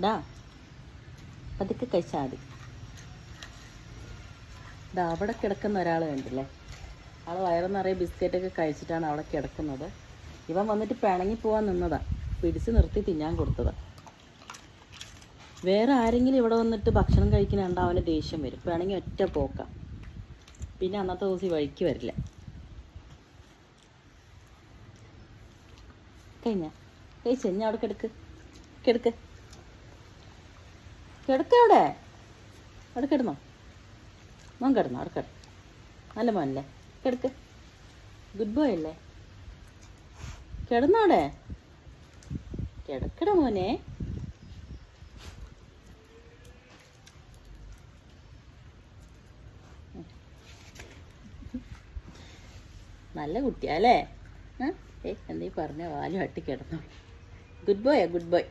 ഡാ പതുക്കെ കഴിച്ചാൽ മതി. ഇതാ അവിടെ കിടക്കുന്ന ഒരാൾ കണ്ടില്ലേ, ആൾ വയറ് നിറയെ ബിസ്ക്കറ്റൊക്കെ കഴിച്ചിട്ടാണ് അവിടെ കിടക്കുന്നത്. ഇവൻ വന്നിട്ട് പിണങ്ങി പോകാൻ നിന്നതാ, പിടിച്ച് നിർത്തി തിന്നാൻ കൊടുത്തതാ. വേറെ ആരെങ്കിലും ഇവിടെ വന്നിട്ട് ഭക്ഷണം കഴിക്കുന്നുണ്ട് അവന് ദേഷ്യം വരും, പിണങ്ങി ഒറ്റ പോക്ക, പിന്നെ അന്നത്തെ ദിവസം വഴിക്ക് വരില്ല. കഴിച്ച ഞാൻ അവിടെ കിടക്ക് കിടക്ക് കിടക്ക അവിടെ അവിടെ കിടന്നോ, മോൻ കിടന്നോ, അവിടെ കിട, നല്ല മോനല്ലേ, കിടക്ക്, ഗുഡ് ബോയ് അല്ലേ, കിടന്നോടെ, കിടക്കട മോനെ. നല്ല കുട്ടിയാ അല്ലേ? എന്തീ പറഞ്ഞ വാല് വട്ടി കിടന്നു. ഗുഡ് ബോയാ, ഗുഡ് ബോയ്.